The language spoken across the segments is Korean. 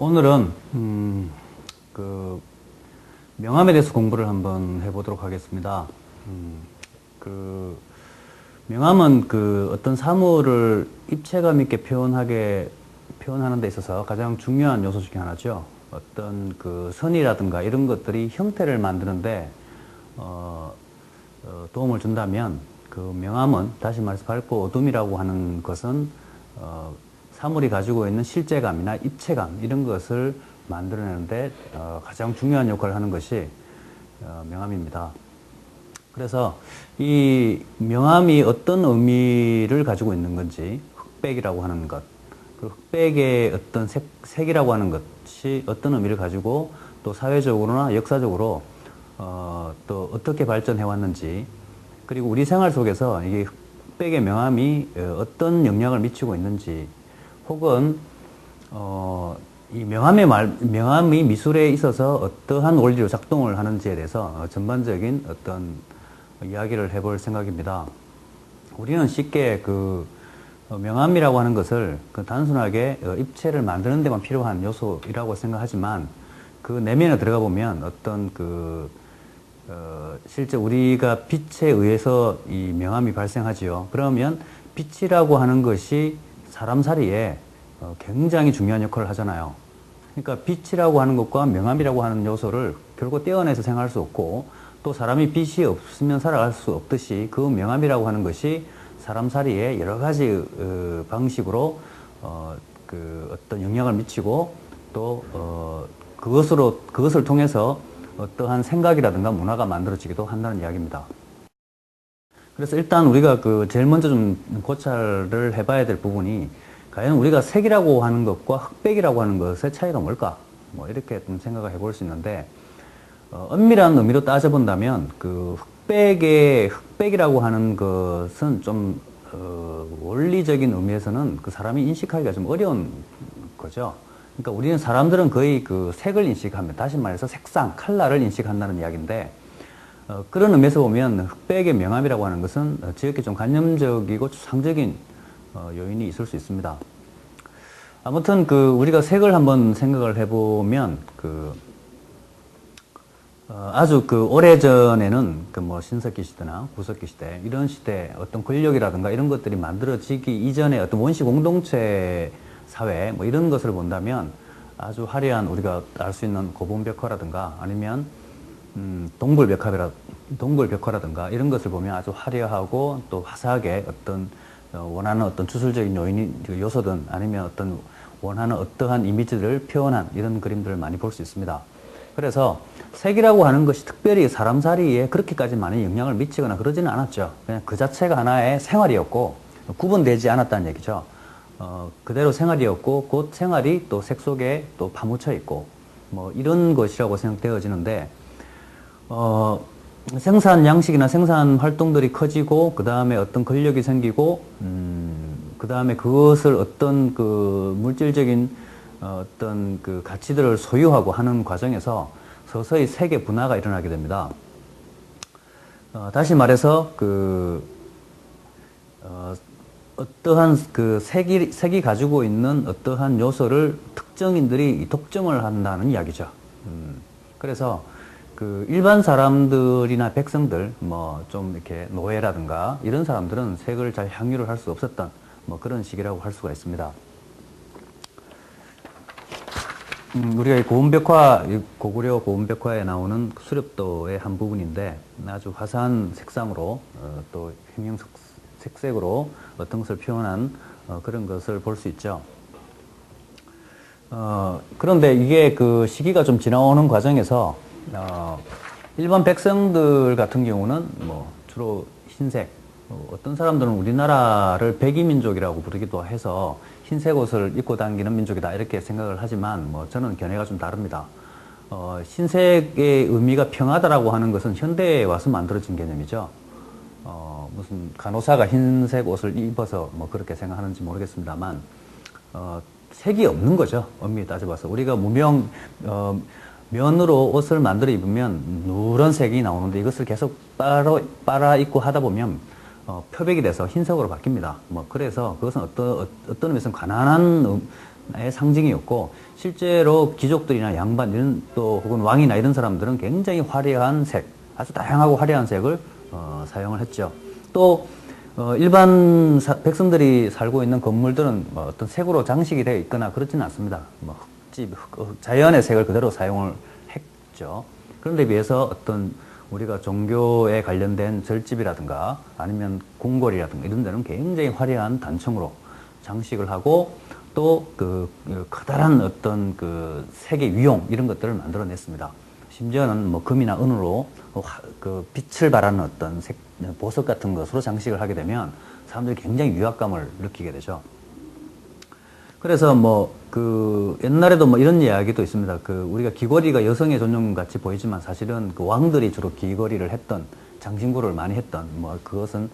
오늘은 그 명암에 대해서 공부를 한번 해보도록 하겠습니다. 그 명암은 그 어떤 사물을 입체감 있게 표현하는 데 있어서 가장 중요한 요소 중에 하나죠. 어떤 그 선이라든가 이런 것들이 형태를 만드는데 도움을 준다면 그 명암은, 다시 말해서 밝고 어둠이라고 하는 것은 사물이 가지고 있는 실제감이나 입체감 이런 것을 만들어내는데 가장 중요한 역할을 하는 것이 명암입니다. 그래서 이 명암이 어떤 의미를 가지고 있는 건지, 흑백이라고 하는 것, 그 흑백의 어떤 색이라고 하는 것이 어떤 의미를 가지고 또 사회적으로나 역사적으로 또 어떻게 발전해 왔는지, 그리고 우리 생활 속에서 이게 흑백의 명암이 어떤 영향을 미치고 있는지, 혹은 이 명암이 미술에 있어서 어떠한 원리로 작동을 하는지에 대해서 전반적인 어떤 이야기를 해볼 생각입니다. 우리는 쉽게 그 명암이라고 하는 것을 그 단순하게 입체를 만드는 데만 필요한 요소이라고 생각하지만, 그 내면에 들어가 보면 어떤 실제 우리가 빛에 의해서 이 명암이 발생하지요. 그러면 빛이라고 하는 것이 사람살이에 굉장히 중요한 역할을 하잖아요. 그러니까 빛이라고 하는 것과 명암이라고 하는 요소를 결국 떼어내서 생각할 수 없고, 또 사람이 빛이 없으면 살아갈 수 없듯이 그 명암이라고 하는 것이 사람살이에 여러 가지 방식으로 어떤 영향을 미치고, 또 그것을 통해서 어떠한 생각이라든가 문화가 만들어지기도 한다는 이야기입니다. 그래서 일단 우리가 제일 먼저 좀 고찰을 해봐야 될 부분이, 과연 우리가 색이라고 하는 것과 흑백이라고 하는 것의 차이가 뭘까? 이렇게 좀 생각을 해볼 수 있는데, 엄밀한 의미로 따져본다면 그 흑백이라고 하는 것은 좀 원리적인 의미에서는 그 사람이 인식하기가 좀 어려운 거죠. 그러니까 사람들은 거의 그 색을 인식하면, 다시 말해서 색상, 컬러를 인식한다는 이야기인데, 그런 의미에서 보면 흑백의 명암이라고 하는 것은 지극히 좀 관념적이고 추상적인 요인이 있을 수 있습니다. 아무튼 우리가 색을 한번 생각을 해보면 아주 오래전에는 신석기 시대나 구석기 시대, 이런 시대 어떤 권력이라든가 이런 것들이 만들어지기 이전에 어떤 원시 공동체 사회 이런 것을 본다면, 아주 화려한 우리가 알 수 있는 고분벽화라든가 아니면 동굴벽화라든가 이런 것을 보면 아주 화려하고 또 화사하게 어떤 원하는 어떤 주술적인 요소든 아니면 어떤 원하는 어떠한 이미지를 표현한 이런 그림들을 많이 볼 수 있습니다. 그래서 색이라고 하는 것이 특별히 사람살이에 그렇게까지 많은 영향을 미치거나 그러지는 않았죠. 그냥 그 자체가 하나의 생활이었고 구분되지 않았다는 얘기죠. 그대로 생활이었고, 그 생활이 또 색 속에 또 파묻혀 있고 이런 것이라고 생각되어지는데, 생산 양식이나 생산 활동들이 커지고, 그 다음에 어떤 권력이 생기고, 그 다음에 그것을 어떤 물질적인 어떤 가치들을 소유하고 하는 과정에서 서서히 색의 분화가 일어나게 됩니다. 다시 말해서 어떠한 색이 가지고 있는 어떠한 요소를 특정인들이 독점을 한다는 이야기죠. 그래서 일반 사람들이나 백성들, 좀 이렇게 노예라든가 이런 사람들은 색을 잘 향유를 할 수 없었던 그런 시기라고 할 수가 있습니다. 우리가 고구려 고운벽화에 나오는 수렵도의 한 부분인데, 아주 화사한 색상으로 또 색색으로 어떤 것을 표현한 그런 것을 볼 수 있죠. 그런데 이게 시기가 좀 지나오는 과정에서 일반 백성들 같은 경우는 주로 흰색, 어떤 사람들은 우리나라를 백이민족이라고 부르기도 해서 흰색 옷을 입고 다니는 민족이다 이렇게 생각을 하지만, 저는 견해가 좀 다릅니다. 흰색의 의미가 평화다라고 하는 것은 현대에 와서 만들어진 개념이죠. 무슨 간호사가 흰색 옷을 입어서 그렇게 생각하는지 모르겠습니다만, 색이 없는 거죠. 엄밀히 따져봐서. 우리가 면으로 옷을 만들어 입으면 누런 색이 나오는데, 이것을 계속 빨아 입고 하다 보면 표백이 돼서 흰색으로 바뀝니다. 그래서 그것은 어떤 의미에서는 가난한 상징이었고, 실제로 귀족들이나 양반 이런 또 혹은 왕이나 이런 사람들은 굉장히 화려한 색, 아주 다양하고 화려한 색을 사용을 했죠. 또 일반 백성들이 살고 있는 건물들은 뭐 어떤 색으로 장식이 되어 있거나 그렇지는 않습니다. 뭐 흙집, 자연의 색을 그대로 사용을 했죠. 그런데 비해서 어떤 우리가 종교에 관련된 절집이라든가 아니면 궁궐이라든가 이런 데는 굉장히 화려한 단청으로 장식을 하고 또 그 커다란 어떤 그 색의 위용 이런 것들을 만들어냈습니다. 심지어는 뭐 금이나 은으로 그 빛을 발하는 어떤 보석 같은 것으로 장식을 하게 되면 사람들이 굉장히 위압감을 느끼게 되죠. 그래서 뭐 그 옛날에도 뭐 이런 이야기도 있습니다. 그 우리가 귀걸이가 여성의 존중 같이 보이지만 사실은 그 왕들이 주로 귀걸이를 했던 장신구를 많이 했던 뭐 그것은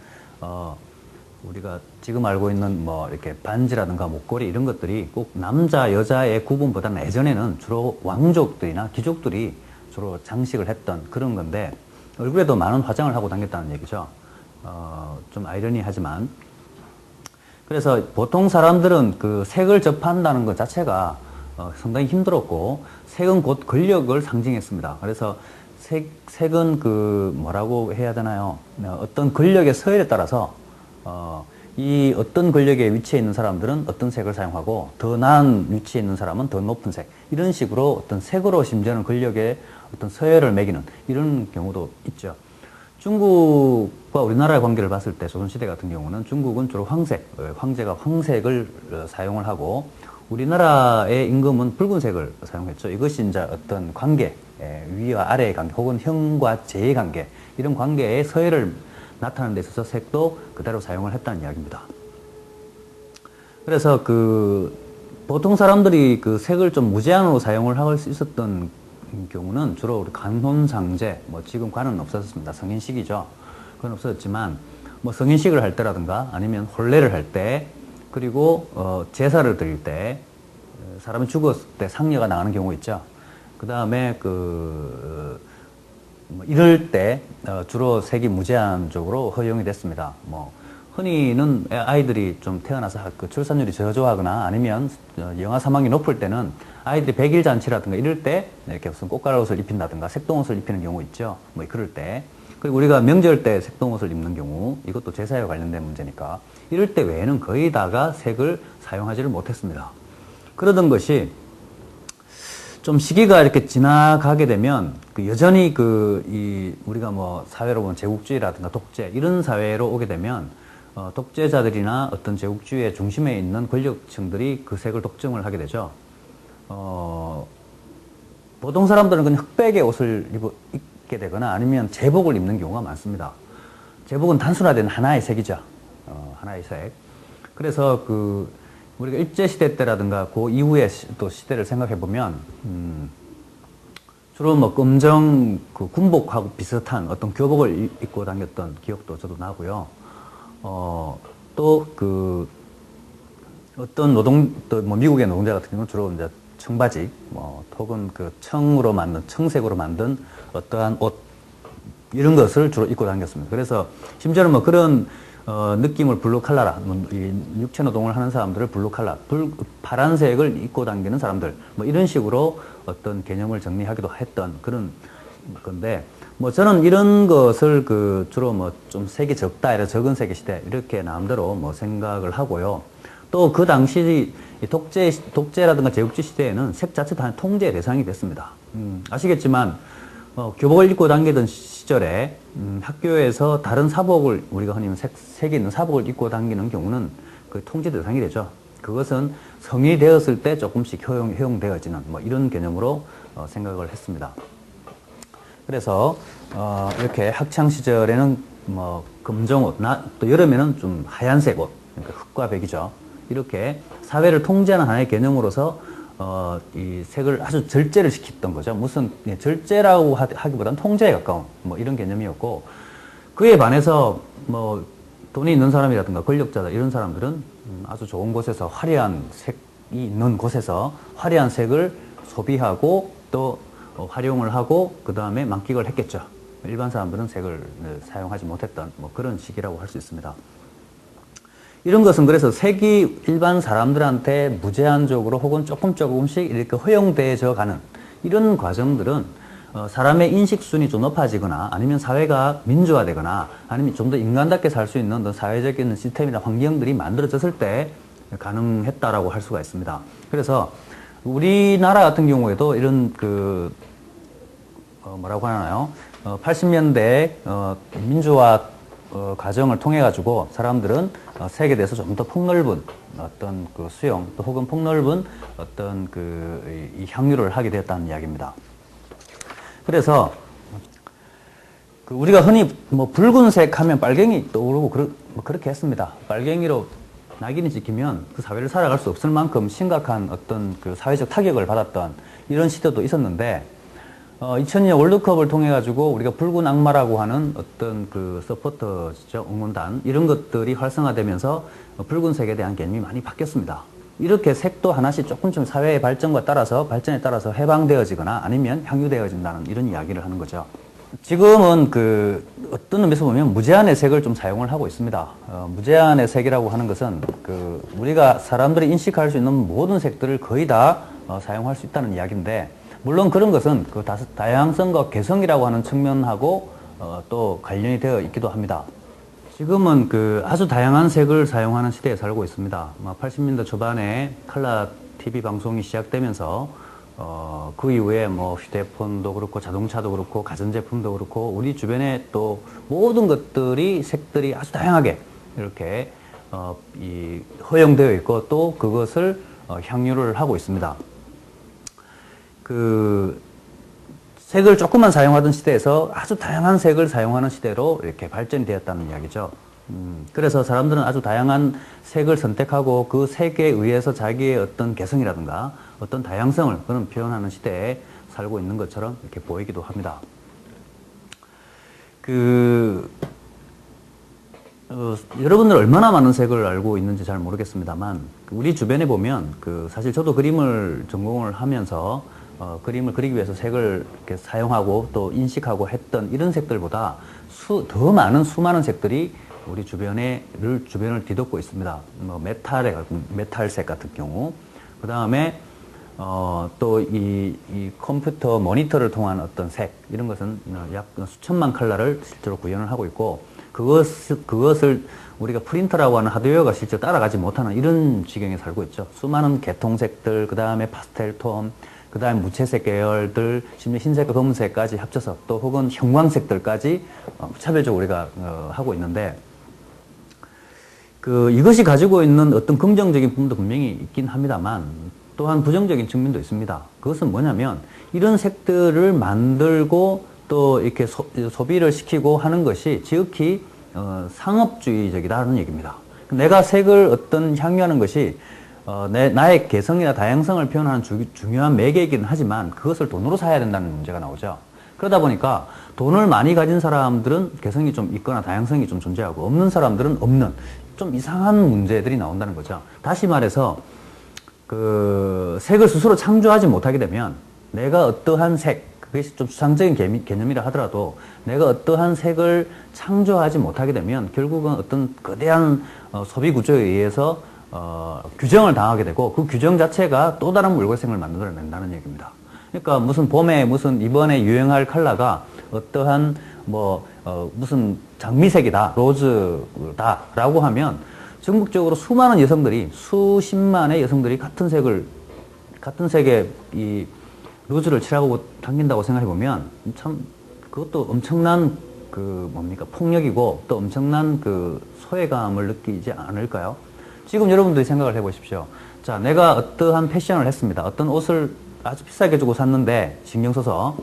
우리가 지금 알고 있는 뭐 이렇게 반지라든가 목걸이 이런 것들이 꼭 남자 여자의 구분보다는 예전에는 주로 왕족들이나 귀족들이 주로 장식을 했던 그런 건데 얼굴에도 많은 화장을 하고 다녔다는 얘기죠. 좀 아이러니하지만 그래서 보통 사람들은 그 색을 접한다는 것 자체가 상당히 힘들었고 색은 곧 권력을 상징했습니다. 그래서 색은 그 뭐라고 해야 되나요? 어떤 권력의 서열에 따라서 이 어떤 권력에 위치해 있는 사람들은 어떤 색을 사용하고 더 나은 위치에 있는 사람은 더 높은 색 이런 식으로 어떤 색으로 심지어는 권력의 어떤 서열을 매기는 이런 경우도 있죠. 중국과 우리나라의 관계를 봤을 때 조선시대 같은 경우는 중국은 주로 황색, 황제가 황색을 사용을 하고 우리나라의 임금은 붉은색을 사용했죠. 이것이 이제 어떤 관계, 위와 아래의 관계 혹은 형과 제의 관계 이런 관계의 서열을 나타내는 데 있어서 색도 그대로 사용을 했다는 이야기입니다. 그래서 그 보통 사람들이 그 색을 좀 무제한으로 사용을 할 수 있었던 경우는 주로 우리 관혼상제, 뭐 지금 관은 없어졌습니다. 성인식이죠. 그건 없어졌지만 뭐 성인식을 할 때라든가 아니면 혼례를 할 때 그리고 제사를 드릴 때 사람이 죽었을 때 상녀가 나가는 경우 있죠. 그 다음에 뭐 이럴 때 주로 색이 무제한적으로 허용이 됐습니다. 뭐 흔히는 아이들이 좀 태어나서 그 출산율이 저조하거나 아니면 영아 사망이 높을 때는 아이들이 백일 잔치라든가 이럴 때 이렇게 무슨 꽃가루옷을 입힌다든가 색동옷을 입히는 경우 있죠. 뭐 그럴 때. 그리고 우리가 명절 때 색동옷을 입는 경우 이것도 제사에 관련된 문제니까 이럴 때 외에는 거의 다가 색을 사용하지를 못했습니다. 그러던 것이 좀 시기가 이렇게 지나가게 되면 여전히 우리가 뭐 사회로 보면 제국주의라든가 독재 이런 사회로 오게 되면 독재자들이나 어떤 제국주의의 중심에 있는 권력층들이 그 색을 독점을 하게 되죠. 보통 사람들은 그냥 흑백의 옷을 입게 되거나 아니면 제복을 입는 경우가 많습니다. 제복은 단순화된 하나의 색이죠. 하나의 색. 그래서 우리가 일제시대 때라든가 그 이후의 또 시대를 생각해 보면, 주로 뭐 검정 군복하고 비슷한 어떤 교복을 입고 다녔던 기억도 저도 나고요. 또 어떤 또 뭐 미국의 노동자 같은 경우는 주로 이제 청바지, 혹은 청으로 만든, 청색으로 만든 어떠한 옷, 이런 것을 주로 입고 다녔습니다. 그래서 심지어는 뭐 그런 느낌을 블루칼라라, 육체 노동을 하는 사람들을 블루칼라, 파란색을 입고 다니는 사람들, 뭐 이런 식으로 어떤 개념을 정리하기도 했던 그런 건데, 뭐 저는 이런 것을 주로 뭐 좀 색이 적다, 이런 적은 색의 시대, 이렇게 나름대로 뭐 생각을 하고요. 또 그 당시 독재라든가 제국주의 시대에는 색 자체도 한 통제의 대상이 됐습니다. 아시겠지만, 교복을 입고 다니던 시절에 학교에서 다른 사복을 우리가 흔히 색이 있는 사복을 입고 다니는 경우는 그 통제 대상이 되죠. 그것은 성인이 되었을 때 조금씩 허용되어지는 뭐 이런 개념으로 생각을 했습니다. 그래서 이렇게 학창 시절에는 뭐 검정옷, 또 여름에는 좀 하얀색 옷, 그러니까 흑과 백이죠. 이렇게 사회를 통제하는 하나의 개념으로서 이 색을 아주 절제를 시켰던 거죠. 무슨 절제라고 하기보다는 통제에 가까운 뭐 이런 개념이었고, 그에 반해서 뭐 돈이 있는 사람이라든가 권력자다 이런 사람들은 아주 좋은 곳에서 화려한 색이 있는 곳에서 화려한 색을 소비하고 또 활용을 하고 그 다음에 만끽을 했겠죠. 일반 사람들은 색을 사용하지 못했던 뭐 그런 시기라고 할 수 있습니다. 이런 것은 그래서 색이 일반 사람들한테 무제한적으로 혹은 조금씩 이렇게 허용되어져 가는 이런 과정들은 사람의 인식순이 좀 높아지거나 아니면 사회가 민주화되거나 아니면 좀 더 인간답게 살 수 있는 사회적인 시스템이나 환경들이 만들어졌을 때 가능했다라고 할 수가 있습니다. 그래서 우리나라 같은 경우에도 이런 뭐라고 하나요? 80년대 민주화 과정을 통해 가지고 사람들은 색에 대해서 좀 더 폭넓은 어떤 수용 또 혹은 폭넓은 어떤 이 향유를 하게 되었다는 이야기입니다. 그래서 우리가 흔히 뭐 붉은색 하면 빨갱이 떠오르고 그렇게 했습니다. 빨갱이로 낙인이 찍히면 그 사회를 살아갈 수 없을 만큼 심각한 어떤 사회적 타격을 받았던 이런 시대도 있었는데 2002년 월드컵을 통해 가지고 우리가 붉은 악마라고 하는 어떤 서포터죠, 응원단 이런 것들이 활성화되면서 붉은색에 대한 개념이 많이 바뀌었습니다. 이렇게 색도 하나씩 조금씩 사회의 발전에 따라서 해방되어지거나 아니면 향유되어진다는 이런 이야기를 하는 거죠. 지금은 어떤 의미에서 보면 무제한의 색을 좀 사용을 하고 있습니다. 무제한의 색이라고 하는 것은 우리가 사람들이 인식할 수 있는 모든 색들을 거의 다 사용할 수 있다는 이야기인데, 물론 그런 것은 다양성과 개성이라고 하는 측면하고 또 관련이 되어 있기도 합니다. 지금은 아주 다양한 색을 사용하는 시대에 살고 있습니다. 80년대 초반에 컬러 TV 방송이 시작되면서 그 이후에 뭐 휴대폰도 그렇고 자동차도 그렇고 가전제품도 그렇고 우리 주변에 또 모든 것들이 색들이 아주 다양하게 이렇게 허용되어 있고 또 그것을 향유를 하고 있습니다. 색을 조금만 사용하던 시대에서 아주 다양한 색을 사용하는 시대로 이렇게 발전이 되었다는 이야기죠. 그래서 사람들은 아주 다양한 색을 선택하고 그 색에 의해서 자기의 어떤 개성이라든가 어떤 다양성을 그런 표현하는 시대에 살고 있는 것처럼 이렇게 보이기도 합니다. 여러분들 얼마나 많은 색을 알고 있는지 잘 모르겠습니다만 우리 주변에 보면 사실 저도 그림을 전공을 하면서 그림을 그리기 위해서 색을 이렇게 사용하고 또 인식하고 했던 이런 색들보다 더 많은 수많은 색들이 우리 주변을 뒤덮고 있습니다. 뭐 메탈색 같은 경우, 그 다음에 또 이 컴퓨터 모니터를 통한 어떤 색 이런 것은 약 수천만 컬러를 실제로 구현을 하고 있고 그것을 우리가 프린터라고 하는 하드웨어가 실제 따라가지 못하는 이런 지경에 살고 있죠. 수많은 계통색들, 그 다음에 파스텔 톤, 그 다음에 무채색 계열들, 심지어 흰색과 검은색까지 합쳐서 또 혹은 형광색들까지 차별적으로 우리가 하고 있는데 이것이 가지고 있는 어떤 긍정적인 부분도 분명히 있긴 합니다만 또한 부정적인 측면도 있습니다. 그것은 뭐냐면 이런 색들을 만들고 또 이렇게 소비를 시키고 하는 것이 지극히 상업주의적이다는 얘기입니다. 내가 색을 어떤 향유하는 것이 나의 개성이나 다양성을 표현하는 중요한 매개이긴 하지만 그것을 돈으로 사야 된다는 문제가 나오죠. 그러다 보니까 돈을 많이 가진 사람들은 개성이 좀 있거나 다양성이 좀 존재하고 없는 사람들은 없는 좀 이상한 문제들이 나온다는 거죠. 다시 말해서 색을 스스로 창조하지 못하게 되면 내가 어떠한 그것이 좀 추상적인 개념이라 하더라도 내가 어떠한 색을 창조하지 못하게 되면 결국은 어떤 거대한 소비 구조에 의해서 규정을 당하게 되고 그 규정 자체가 또 다른 물고생을 만들어낸다는 얘기입니다. 그러니까 무슨 봄에 이번에 유행할 컬러가 어떠한 무슨 장미색이다, 로즈다 라고 하면 전국적으로 수많은 여성들이 수십만의 여성들이 같은 색의 이 로즈를 칠하고 당긴다고 생각해 보면 참 그것도 엄청난 폭력이고 또 엄청난 소외감을 느끼지 않을까요? 지금 여러분들이 생각을 해보십시오. 자, 내가 어떠한 패션을 했습니다. 어떤 옷을 아주 비싸게 주고 샀는데 신경 써서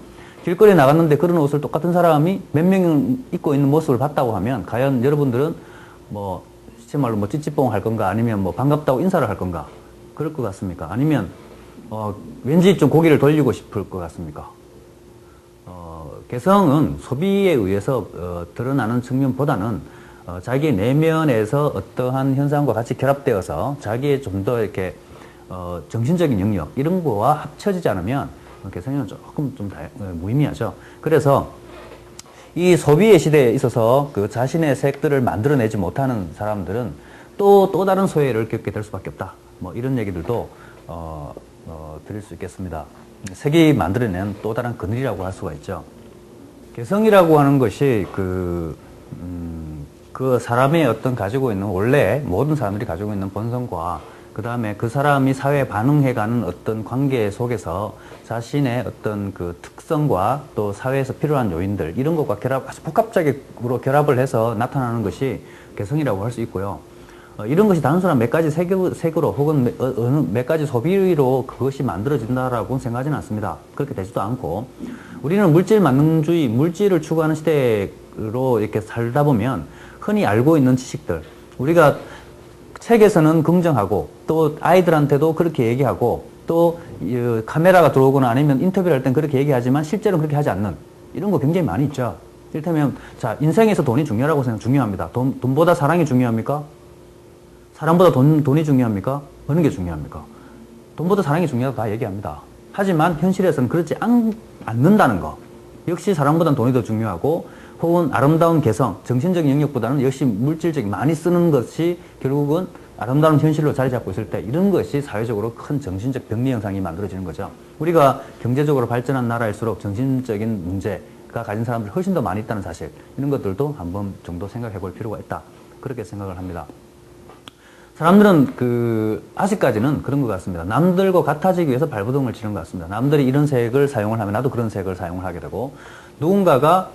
길거리에 나갔는데 그런 옷을 똑같은 사람이 몇 명 입고 있는 모습을 봤다고 하면 과연 여러분들은 실제 말로 찌찌뽕 할 건가 아니면 반갑다고 인사를 할 건가 그럴 것 같습니까? 아니면 왠지 좀 고개를 돌리고 싶을 것 같습니까? 개성은 소비에 의해서 드러나는 측면보다는 자기의 내면에서 어떠한 현상과 같이 결합되어서 자기의 좀 더 이렇게 정신적인 영역 이런 거와 합쳐지지 않으면 개성은 조금 좀 무의미하죠. 그래서 이 소비의 시대에 있어서 자신의 색들을 만들어내지 못하는 사람들은 또 다른 소외를 겪게 될 수밖에 없다. 뭐 이런 얘기들도 드릴 수 있겠습니다. 색이 만들어낸 또 다른 그늘이라고 할 수가 있죠. 개성이라고 하는 것이 그 사람의 어떤 가지고 있는 원래 모든 사람들이 가지고 있는 본성과 그 다음에 그 사람이 사회에 반응해가는 어떤 관계 속에서 자신의 어떤 그 특성과 또 사회에서 필요한 요인들 이런 것과 아주 복합적으로 결합을 해서 나타나는 것이 개성이라고 할 수 있고요. 이런 것이 단순한 몇 가지 색으로 혹은 어느 몇 가지 소비로 그것이 만들어진다라고 생각하지는 않습니다. 그렇게 되지도 않고 우리는 물질 만능주의, 물질을 추구하는 시대로 이렇게 살다 보면 흔히 알고 있는 지식들 우리가 책에서는 긍정하고 또 아이들한테도 그렇게 얘기하고 또 카메라가 들어오거나 아니면 인터뷰를 할 땐 그렇게 얘기하지만 실제로는 그렇게 하지 않는 이런 거 굉장히 많이 있죠. 이를테면 자 인생에서 돈이 중요하다고 중요합니다. 돈보다 사랑이 중요합니까? 사랑보다 돈이 중요합니까? 어느 게 중요합니까? 돈보다 사랑이 중요하다고 다 얘기합니다. 하지만 현실에서는 그렇지 않는다는 거. 역시 사랑보다는 돈이 더 중요하고 혹은 아름다운 개성, 정신적인 영역보다는 역시 물질적인 많이 쓰는 것이 결국은 아름다운 현실로 자리 잡고 있을 때 이런 것이 사회적으로 큰 정신적 병리 현상이 만들어지는 거죠. 우리가 경제적으로 발전한 나라일수록 정신적인 문제가 가진 사람들이 훨씬 더 많이 있다는 사실 이런 것들도 한번 정도 생각해 볼 필요가 있다. 그렇게 생각을 합니다. 사람들은 아직까지는 그런 것 같습니다. 남들과 같아지기 위해서 발버둥을 치는 것 같습니다. 남들이 이런 색을 사용을 하면 나도 그런 색을 사용을 하게 되고, 누군가가,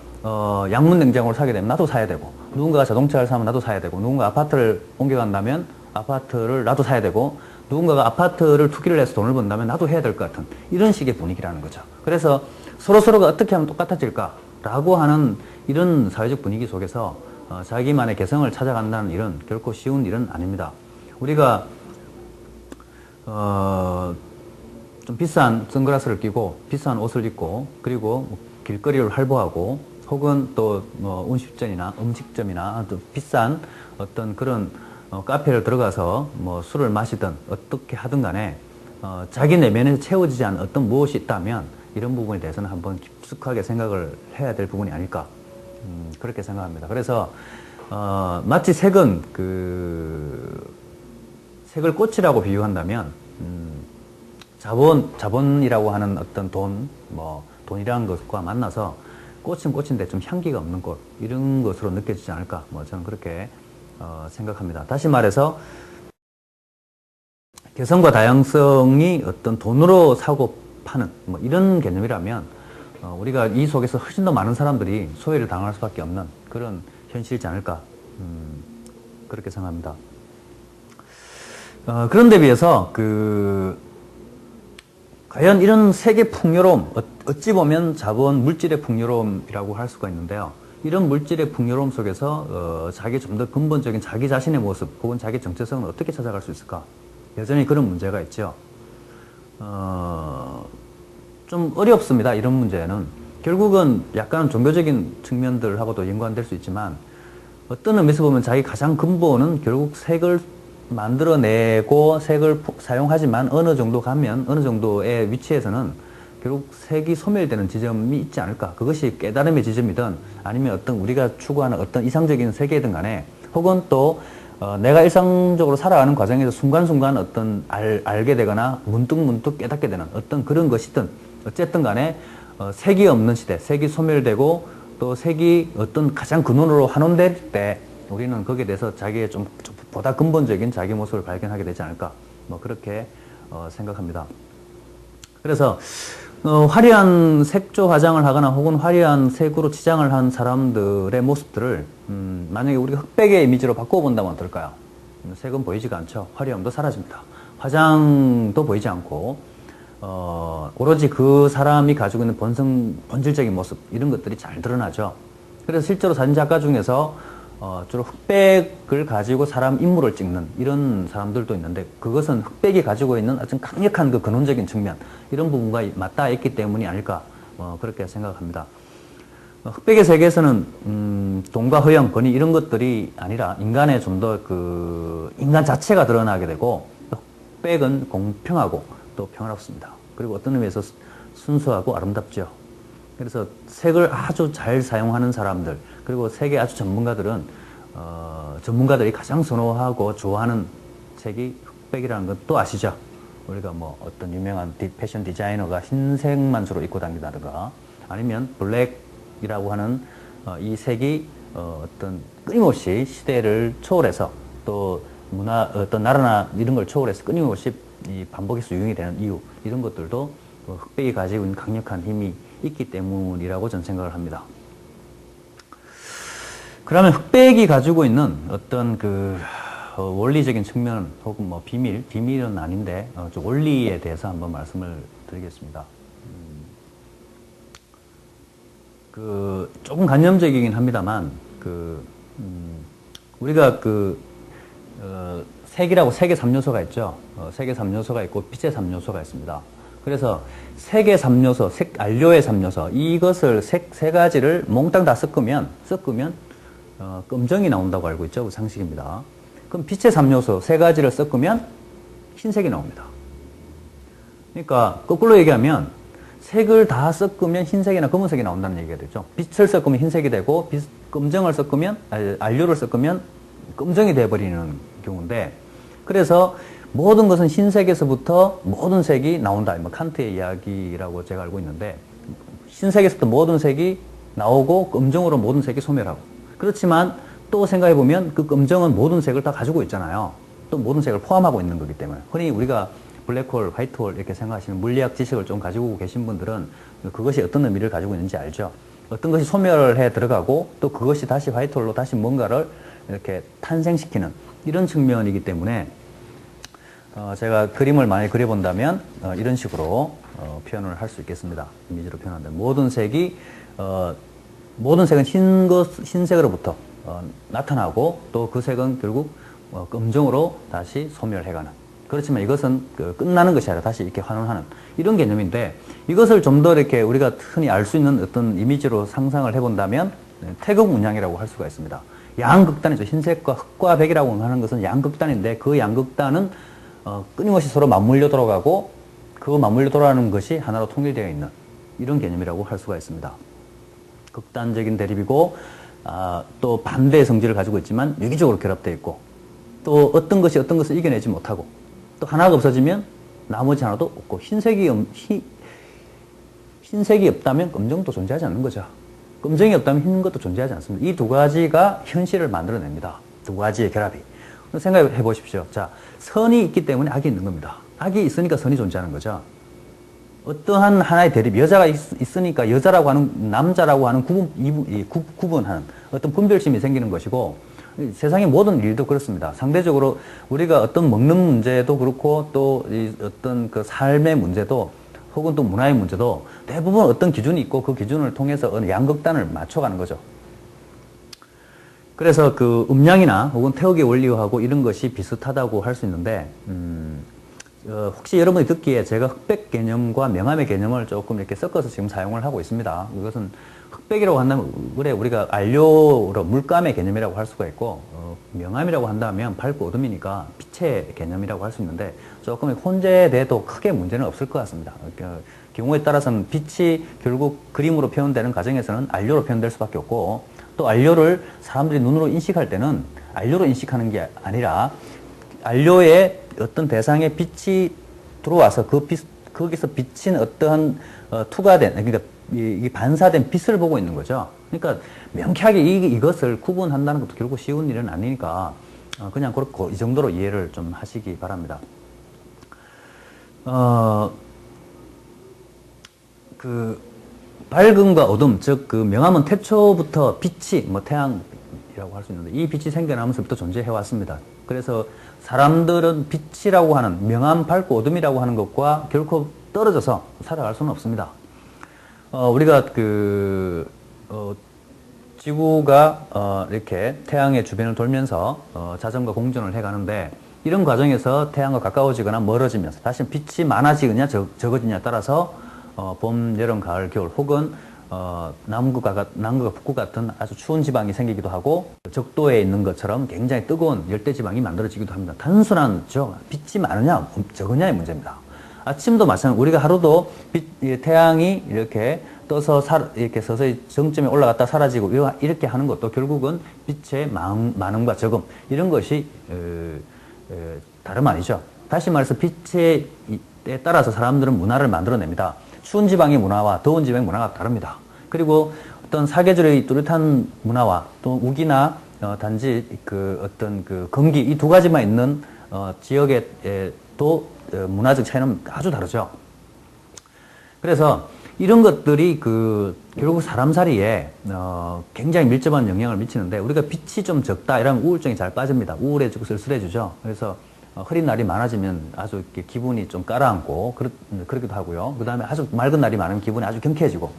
양문 냉장고를 사게 되면 나도 사야 되고, 누군가가 자동차를 사면 나도 사야 되고, 누군가 아파트를 옮겨간다면 아파트를 나도 사야 되고, 누군가가 아파트를 투기를 해서 돈을 번다면 나도 해야 될 것 같은 이런 식의 분위기라는 거죠. 그래서 서로가 어떻게 하면 똑같아질까라고 하는 이런 사회적 분위기 속에서 자기만의 개성을 찾아간다는 일은 결코 쉬운 일은 아닙니다. 우리가 좀 비싼 선글라스를 끼고 비싼 옷을 입고 그리고 길거리를 활보하고 혹은 또 음식점이나 또 비싼 어떤 그런 카페를 들어가서 술을 마시든 어떻게 하든 간에 자기 내면에서 채워지지 않은 어떤 무엇이 있다면 이런 부분에 대해서는 한번 깊숙하게 생각을 해야 될 부분이 아닐까 그렇게 생각합니다. 그래서 마치 색은 색을 꽃이라고 비유한다면 자본이라고 하는 어떤 돈이라는 것과 만나서 꽃은 꽃인데 좀 향기가 없는 꽃 이런 것으로 느껴지지 않을까 저는 그렇게 생각합니다. 다시 말해서 개성과 다양성이 어떤 돈으로 사고 파는 이런 개념이라면 우리가 이 속에서 훨씬 더 많은 사람들이 소외를 당할 수밖에 없는 그런 현실이지 않을까 그렇게 생각합니다. 그런데 비해서 과연 이런 세계 풍요로움 어찌 보면 자본 물질의 풍요로움이라고 할 수가 있는데요. 이런 물질의 풍요로움 속에서 자기 좀 더 근본적인 자기 자신의 모습 혹은 자기 정체성을 어떻게 찾아갈 수 있을까? 여전히 그런 문제가 있죠. 좀 어렵습니다. 이런 문제는 결국은 약간 종교적인 측면들하고도 연관될 수 있지만 어떤 의미에서 보면 자기 가장 근본은 결국 색을 만들어내고 색을 사용하지만 어느 정도 가면 어느 정도의 위치에서는 결국 색이 소멸되는 지점이 있지 않을까. 그것이 깨달음의 지점이든 아니면 어떤 우리가 추구하는 어떤 이상적인 세계든 간에 혹은 또 내가 일상적으로 살아가는 과정에서 순간순간 어떤 알게 되거나 문득문득 깨닫게 되는 어떤 그런 것이든 어쨌든 간에 색이 없는 시대, 색이 소멸되고 또 색이 어떤 가장 근원으로 환원될 때 우리는 거기에 대해서 자기의 좀 보다 근본적인 자기 모습을 발견하게 되지 않을까 그렇게 생각합니다. 그래서 화려한 색조 화장을 하거나 혹은 화려한 색으로 치장을 한 사람들의 모습들을 만약에 우리가 흑백의 이미지로 바꿔본다면 어떨까요? 색은 보이지가 않죠. 화려함도 사라집니다. 화장도 보이지 않고 오로지 그 사람이 가지고 있는 본질적인 모습 이런 것들이 잘 드러나죠. 그래서 실제로 사진작가 중에서 주로 흑백을 가지고 사람 인물을 찍는 이런 사람들도 있는데 그것은 흑백이 가지고 있는 아주 강력한 그 근원적인 측면 이런 부분과 맞닿아 있기 때문이 아닐까 그렇게 생각합니다. 흑백의 세계에서는 돈과 허영, 권위 이런 것들이 아니라 인간의 좀 더 인간 자체가 드러나게 되고 흑백은 공평하고 또 평화롭습니다. 그리고 어떤 의미에서 순수하고 아름답죠. 그래서 색을 아주 잘 사용하는 사람들 그리고 색의 아주 전문가들은 전문가들이 가장 선호하고 좋아하는 색이 흑백이라는 건 또 아시죠? 우리가 뭐 어떤 유명한 패션 디자이너가 흰색만 주로 입고 다닌다든가 아니면 블랙이라고 하는 이 색이 어떤 끊임없이 시대를 초월해서 또 문화 어떤 나라나 이런 걸 초월해서 끊임없이 이 반복해서 유행이 되는 이유 이런 것들도 흑백이 가지고 있는 강력한 힘이 있기 때문이라고 저는 생각을 합니다. 그러면 흑백이 가지고 있는 어떤 그 원리적인 측면 혹은 뭐 비밀은 아닌데 좀 원리에 대해서 한번 말씀을 드리겠습니다. 그 조금 관념적이긴 합니다만 우리가 색이라고 색의 3요소가 있죠. 색의 3요소가 있고 빛의 3요소가 있습니다. 그래서 색의 3요소, 안료의 3요소 이것을 색 세 가지를 몽땅 다 섞으면 검정이 나온다고 알고 있죠. 상식입니다. 그럼 빛의 3요소 세 가지를 섞으면 흰색이 나옵니다. 그러니까 거꾸로 얘기하면 색을 다 섞으면 흰색이나 검은색이 나온다는 얘기가 되죠. 빛을 섞으면 흰색이 되고 검정을 섞으면 안료를 섞으면 검정이 되어버리는 경우인데 그래서 모든 것은 흰색에서부터 모든 색이 나온다. 뭐 칸트의 이야기라고 제가 알고 있는데 흰색에서부터 모든 색이 나오고 검정으로 모든 색이 소멸하고 그렇지만 또 생각해보면 그 검정은 모든 색을 다 가지고 있잖아요. 또 모든 색을 포함하고 있는 거기 때문에 흔히 우리가 블랙홀, 화이트홀 이렇게 생각하시는 물리학 지식을 좀 가지고 계신 분들은 그것이 어떤 의미를 가지고 있는지 알죠. 어떤 것이 소멸해 들어가고 또 그것이 다시 화이트홀로 다시 뭔가를 이렇게 탄생시키는 이런 측면이기 때문에 제가 그림을 많이 그려본다면 이런 식으로 표현을 할 수 있겠습니다. 이미지로 표현한다면 모든 색은 흰색으로부터 나타나고 또 그 색은 결국 검정으로 다시 소멸해가는 그렇지만 이것은 끝나는 것이 아니라 다시 이렇게 환원하는 이런 개념인데 이것을 좀 더 이렇게 우리가 흔히 알 수 있는 어떤 이미지로 상상을 해본다면 태극 문양이라고 할 수가 있습니다. 양극단이죠. 흰색과 흑과 백이라고 하는 것은 양극단인데 그 양극단은 끊임없이 서로 맞물려 돌아가고 그 맞물려 돌아가는 것이 하나로 통일되어 있는 이런 개념이라고 할 수가 있습니다. 극단적인 대립이고 또 반대의 성질을 가지고 있지만 유기적으로 결합되어 있고 또 어떤 것이 어떤 것을 이겨내지 못하고 또 하나가 없어지면 나머지 하나도 없고 흰색이 없다면 검정도 존재하지 않는 거죠. 검정이 없다면 흰 것도 존재하지 않습니다. 이 두 가지가 현실을 만들어냅니다. 두 가지의 결합이. 생각해 보십시오. 자, 선이 있기 때문에 악이 있는 겁니다. 악이 있으니까 선이 존재하는 거죠. 어떠한 하나의 대립, 여자가 있으니까 여자라고 하는, 남자라고 하는 구분하는 어떤 분별심이 생기는 것이고, 세상의 모든 일도 그렇습니다. 상대적으로 우리가 어떤 먹는 문제도 그렇고, 또 어떤 그 삶의 문제도, 혹은 또 문화의 문제도 대부분 어떤 기준이 있고 그 기준을 통해서 어느 양극단을 맞춰가는 거죠. 그래서 그 음양이나 혹은 태극의 원리하고 이런 것이 비슷하다고 할 수 있는데, 혹시 여러분이 듣기에 제가 흑백 개념과 명암의 개념을 조금 이렇게 섞어서 지금 사용을 하고 있습니다. 이것은 흑백이라고 한다면, 그래, 우리가 안료로 물감의 개념이라고 할 수가 있고, 명암이라고 한다면 밝고 어둠이니까 빛의 개념이라고 할 수 있는데, 조금 혼재돼도 크게 문제는 없을 것 같습니다. 경우에 따라서는 빛이 결국 그림으로 표현되는 과정에서는 안료로 표현될 수밖에 없고, 또 안료를 사람들이 눈으로 인식할 때는 안료로 인식하는 게 아니라 안료에 어떤 대상의 빛이 들어와서 거기서 비친 어떠한 투과된, 그러니까 이 반사된 빛을 보고 있는 거죠. 그러니까 명쾌하게 이것을 구분한다는 것도 결국 쉬운 일은 아니니까 그냥 그렇고 이 정도로 이해를 좀 하시기 바랍니다. 밝음과 어둠, 즉 그 명암은 태초부터 빛이 뭐 태양이라고 할 수 있는데 이 빛이 생겨나면서부터 존재해 왔습니다. 그래서 사람들은 빛이라고 하는 명암, 밝고 어둠이라고 하는 것과 결코 떨어져서 살아갈 수는 없습니다. 우리가 지구가 이렇게 태양의 주변을 돌면서 자전거 공전을 해가는데 이런 과정에서 태양과 가까워지거나 멀어지면서 다시 빛이 많아지느냐 적어지냐에 따라서 봄, 여름, 가을, 겨울 혹은 남극과 북극 같은 아주 추운 지방이 생기기도 하고 적도에 있는 것처럼 굉장히 뜨거운 열대 지방이 만들어지기도 합니다. 단순한 빛이 많으냐 적으냐의 문제입니다. 아침도 마찬가지로 우리가 하루도 태양이 이렇게 떠서 이렇게 서서히 정점에 올라갔다 사라지고 이렇게 하는 것도 결국은 빛의 많음과 적음 이런 것이 다름 아니죠. 다시 말해서 빛에 따라서 사람들은 문화를 만들어냅니다. 추운 지방의 문화와 더운 지방의 문화가 다릅니다. 그리고 어떤 사계절의 뚜렷한 문화와 또 우기나 단지 그 어떤 그 건기 이 두 가지만 있는 지역에 또 문화적 차이는 아주 다르죠. 그래서 이런 것들이 결국 사람 사이에 굉장히 밀접한 영향을 미치는데 우리가 빛이 좀 적다 이러면 우울증이 잘 빠집니다. 우울해지고 쓸쓸해지죠. 그래서 흐린 날이 많아지면 아주 이렇게 기분이 좀 가라앉고 그러기도 하고요. 그 다음에 아주 맑은 날이 많으면 기분이 아주 경쾌해지고